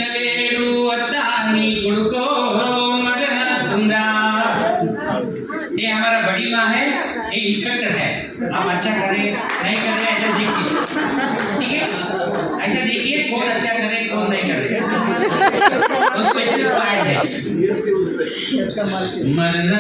लेडू अत्तानी गुड़को मदन सुंदर। ये हमारा बड़ी माँ है, ये इंस्पेक्टर है। आप अच्छा करे नहीं कर रहे ऐसा देखिए, ठीक है? ऐसा देखिए कौन अच्छा करे कौन नहीं करे। तो स्पेशलिस्ट पार्ट है मदन